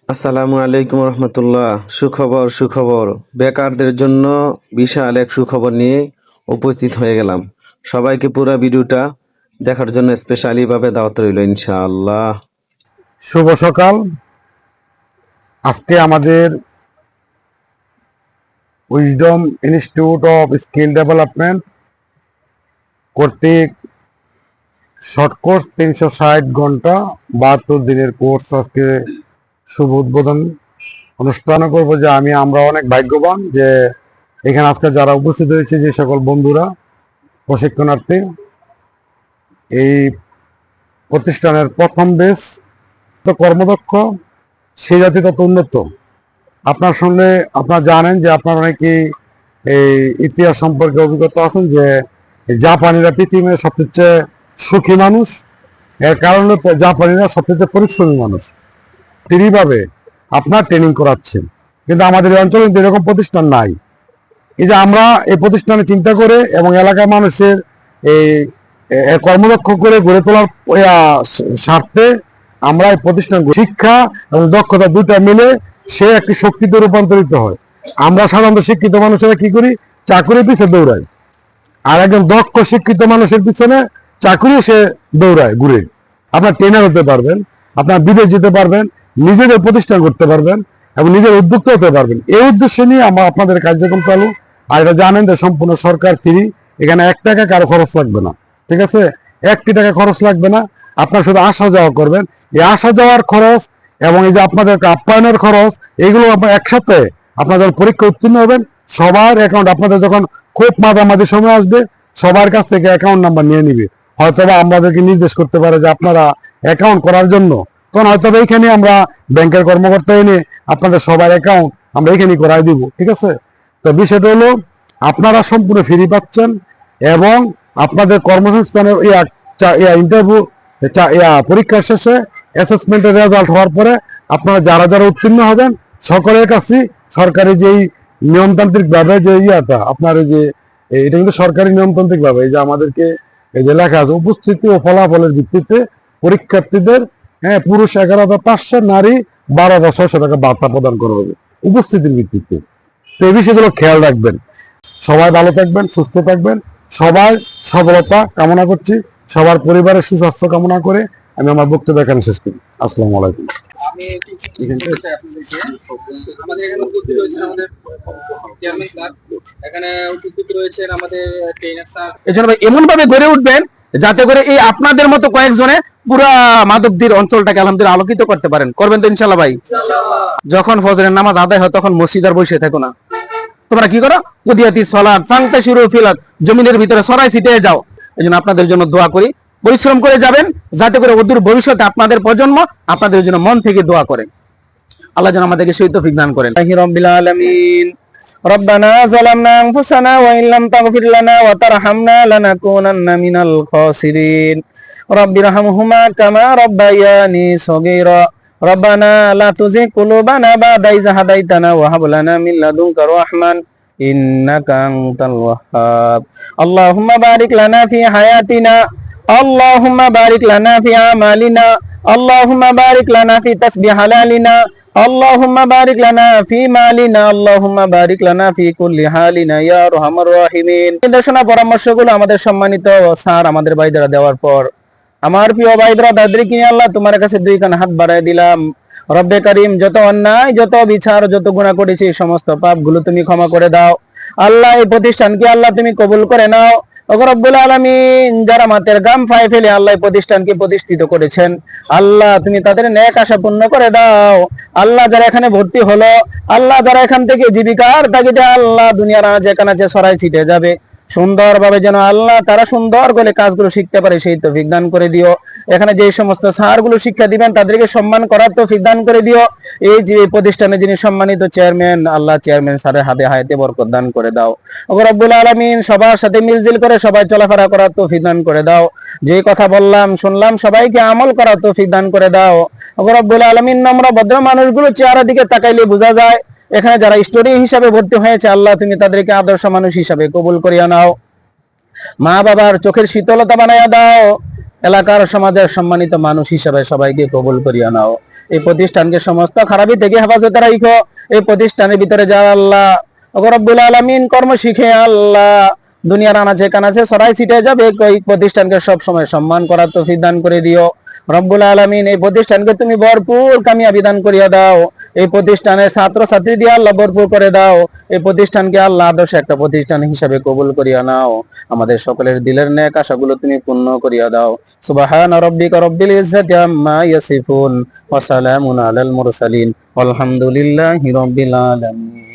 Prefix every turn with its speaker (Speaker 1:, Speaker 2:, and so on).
Speaker 1: আসসালামু আলাইকুম রহমতুল্লাহ। সুখবর বেকারদের জন্য বিশাল এক সুখবর নিয়ে উপস্থিত হয়ে গেলাম। সবাইকে পুরো ভিডিওটা দেখার জন্য স্পেশালি ভাবে দাওয়াত রইল ইনশাআল্লাহ।
Speaker 2: শুভ সকাল। আজকে আমাদের wisdom institute of skill development কর্তৃক শর্ট কোর্স 360 ঘন্টা 72 দিনের কোর্স আজকে শুভ উদ্বোধন অনুষ্ঠান করব। যে আমরা অনেক ভাগ্যবান যে এখানে আজকে যারা উপস্থিত হয়েছে, যে সকল বন্ধুরা প্রশিক্ষণার্থী, এই প্রতিষ্ঠানের প্রথম বেশ তো কর্মদক্ষ, সে জাতি তত উন্নত। আপনার সঙ্গে আপনারা জানেন যে আপনার অনেকেই এই ইতিহাস সম্পর্কে অভিজ্ঞতা আছেন যে জাপানিরা পৃথিবীর সবচেয়ে সুখী মানুষ। এর কারণে জাপানিরা সবচেয়ে পরিশ্রমী মানুষ। ফ্রিভাবে আপনার ট্রেনিং করাচ্ছেন, কিন্তু আমাদের এই অঞ্চলে কিন্তু এরকম প্রতিষ্ঠান নাই। এই যে আমরা এই প্রতিষ্ঠানে চিন্তা করে এবং এলাকার মানুষের এই কর্মদক্ষ করে গড়ে তোলার স্বার্থে আমরা এই প্রতিষ্ঠান শিক্ষা এবং দক্ষতা দুটা মিলে সে একটি শক্তিতে রূপান্তরিত হয়। আমরা সাধারণত শিক্ষিত মানুষেরা কি করি? চাকরির পিছনে দৌড়াই, আর একজন দক্ষ শিক্ষিত মানুষের পিছনে চাকরি সে দৌড়ায় ঘুরে। আপনার ট্রেনার হতে পারবেন, আপনার বিদেশ যেতে পারবেন, নিজেদের প্রতিষ্ঠান করতে পারবেন এবং নিজের উদ্যোক্তা হতে পারবেন। এই উদ্দেশ্য নিয়ে আমরা আপনাদের কার্যক্রম চালু। আর এটা জানেন যে সম্পূর্ণ সরকার ফ্রি, এখানে 1 টাকা কারো খরচ লাগবে না। ঠিক আছে, 1 টাকা খরচ লাগবে না। আপনার শুধু আসা যাওয়া করবেন। এই আসা যাওয়ার খরচ এবং এই যে আপনাদের আপ্যায়নের খরচ, এগুলো আপনার একসাথে আপনার যখন পরীক্ষা উত্তীর্ণ হবেন, সবার অ্যাকাউন্ট আপনাদের যখন খুব মাঝামাঝি সময় আসবে, সবার কাছ থেকে অ্যাকাউন্ট নাম্বার নিয়ে নিবে। হয়তোবা আমাদেরকে নির্দেশ করতে পারে যে আপনারা অ্যাকাউন্ট করার জন্য, তখন হয়তো এইখানে আমরা ব্যাংকের কর্মকর্তা এনে আপনাদের সবার অ্যাকাউন্ট আমরা এখানে করাই দিব। ঠিক আছে, তো বিষয়টা হলো আপনারা সম্পূর্ণ ফ্রি পাচ্ছেন এবং আপনাদের কর্মসংস্থানের ইন্টারভিউ পরীক্ষার শেষে অ্যাসেসমেন্টের রেজাল্ট হওয়ার পরে আপনারা যারা যারা উত্তীর্ণ হবেন, সকলের কাছে সরকারি যেই নিয়মতান্ত্রিক ভাবে যে আপনার এই যে এটা কিন্তু সরকারি নিয়মতান্ত্রিক ভাবে এই যে আমাদেরকে এই যে লেখা আছে, উপস্থিতি ও ফলাফলের ভিত্তিতে পরীক্ষার্থীদের পুরুষ 11,500, নারী 12,600 টাকা ভাতা প্রদান করা হবে উপস্থিতির ভিত্তিতে। তো এই বিষয়গুলো খেয়াল রাখবেন। সবাই ভালো থাকবেন, সুস্থ থাকবেন। সবাই সফলতা কামনা করছি, সবার পরিবারের সুস্বাস্থ্য কামনা করে আমি আমার বক্তব্য এখানে শেষ করি। আসসালামু আলাইকুম।
Speaker 3: আমি আমাদের এখানে উপস্থিত রয়েছেন আমাদের চেয়ারম্যান স্যার, এখানে উপস্থিত রয়েছেন আমাদের ট্রেনার স্যার। এজন্য এমন ভাবে গড়ে উঠবেন যাতে করে এই আপনাদের মতো কয়েকজনে পুরা মাধবদীর অঞ্চলটাকে আলহামদুলিল্লাহ আলোকিত করতে পারেন। করবেন তো ইনশাআল্লাহ ভাই? যখন ফজরের নামাজ আদায় হয় তখন মসজিদার বসে থাকো না, তোমরা কি করো? কুদিয়াতি সালাত ফাংতা শুরু ফিলাত, জমিনের ভিতরে সরাই ছিটে যাও। এজন্য আপনাদের জন্য দোয়া করি, পরিশ্রম করে যাবেন যাতে করে অদূর ভবিষ্যতে আপনাদের প্রজন্ম আপনাদের জন্য মন থেকে দোয়া করে। আল্লাহ যেন আমাদেরকে সেই তৌফিক দান করেন। রাব্বিল আলামিন। রব্বানা যালামনা আনফুসানা ওয়া ইল্লাম তাগফির লানা ওয়া তারহামনা লানাকুনান্না মিনাল খাসিরিন। রাব্বিরহামহুমা কামা রাব্বায়ানি সগীরা। রব্বানা লা তুযিগ কুলুবানা বা'দা ইয হাদাইতানা ওয়া হাব লানা মিন লাদুনকা রাহমান ইন্নাকা আনতাল ওয়াহ্হাব। আল্লাহুম্মা বারিক লানা ফি হায়াতিনা, আল্লাহুম্মা বারিক লানা ফি আমালিনা, আল্লাহুম্মা বারিক লানা ফি তাসবিহ হালালিনা, আল্লাহুম্মা বারিক লানা ফি মালিনা, আল্লাহুম্মা বারিক লানা ফি কুল্লি হালিনা ইয়া আরহামার রাহিমিন। নির্দেশনা পরামর্শগুলো আমাদের সম্মানিত স্যার আমাদের ভাইদের দেওয়ার পর আমার প্রিয় ভাইরা দাদরিকে নিয়ে আল্লাহ তোমার কাছে 2 কান হাত বাড়ায় দিলাম। রব্বে কারীম, যত অন্যায়, যত বিচার, যত গুনাহ করেছি সমস্ত পাপগুলো তুমি ক্ষমা করে দাও। আল্লাহ এই প্রতিষ্ঠানকে আল্লাহ তুমি কবুল করে নাও। ওগো রব্বুল আলামিন, যারা মাথার গাম ফায়ে ফেলে আল্লাহ এই প্রতিষ্ঠানকে প্রতিষ্ঠিত করেছেন, আল্লাহ তুমি তাদের নেক আশা পূর্ণ করে দাও। আল্লাহ যারা এখানে ভর্তি হলো, আল্লাহ যারা এখান থেকে জীবিকার তাগিদে আল্লাহ দুনিয়ার যেখানে ছড়াই ছিটে যাবে, সুন্দরভাবে যেন আল্লাহ তারা সুন্দর করে কাজগুলো শিখতে পারে সেই তৌফিক দান করে দিও। এখানে যে সমস্ত স্যারগুলো শিক্ষা দিবেন তাদেরকে সম্মান করার তৌফিক দান করে দিও। এই যে প্রতিষ্ঠানে যিনি সম্মানিত চেয়ারম্যান, আল্লাহ চেয়ারম্যান স্যারের হাতে হায়াতে বরকত দান করে দাও। ওগো রব্বুল আলামিন, সবার সাথে মিলজিল করে সবাই চলাফেরা করার তৌফিক দান করে দাও। যে কথা বললাম শুনলাম সবাইকে আমল করার তৌফিক দান করে দাও। ওগো রব্বুল আলামিন, নম্র ভদ্র মানুষগুলো চেহারা দিকে তাকাইলে বোঝা যায় এখানে যারা স্টুডেন্ট হিসাবে ভর্তি হয়েছে, আল্লাহ তুমি তাদেরকে আদর্শ মানুষ হিসাবে কবুল করিয়া নাও। মা বাবার চোখের শীতলতা বানাইয়া দাও। এলাকার সমাজের সম্মানিত মানুষ হিসেবে সবাইকে কবুল করিয়া নাও। এই প্রতিষ্ঠানকে সমস্ত খারাপি থেকে হেফাজতে রাখো। এই প্রতিষ্ঠানের ভিতরে যা আল্লাহ রব্বুল আলামিন কর্ম শিখে আল্লাহ দুনিয়ার আনাচে কানাচে সরাই ছিটে যাবে, এই প্রতিষ্ঠানকে সব সময় সম্মান করার তৌফিক দান করে দিও রব্বুল আলামিন। এই প্রতিষ্ঠানকে তুমি ভরপুর কামিয়াবি দান করিয়া দাও। এই প্রতিষ্ঠানের ছাত্র ছাত্রী দিয়ে আল্লাহ ভরপুর করে দাও। এই প্রতিষ্ঠানকে আল্লাহ আদর্শ একটা প্রতিষ্ঠান হিসাবে কবুল করিয়া নাও। আমাদের সকলের দিলের নেক আশাগুলো তুমি পূর্ণ করিয়া দাও। সুবহানা রাব্বিকা রব্বিল ইজ্জাতি আম্মা ইয়াসিফুন ওয়া সালামুন আলাল মুরসালিন ওয়ালহামদুলিল্লাহি রাব্বিল আলামিন।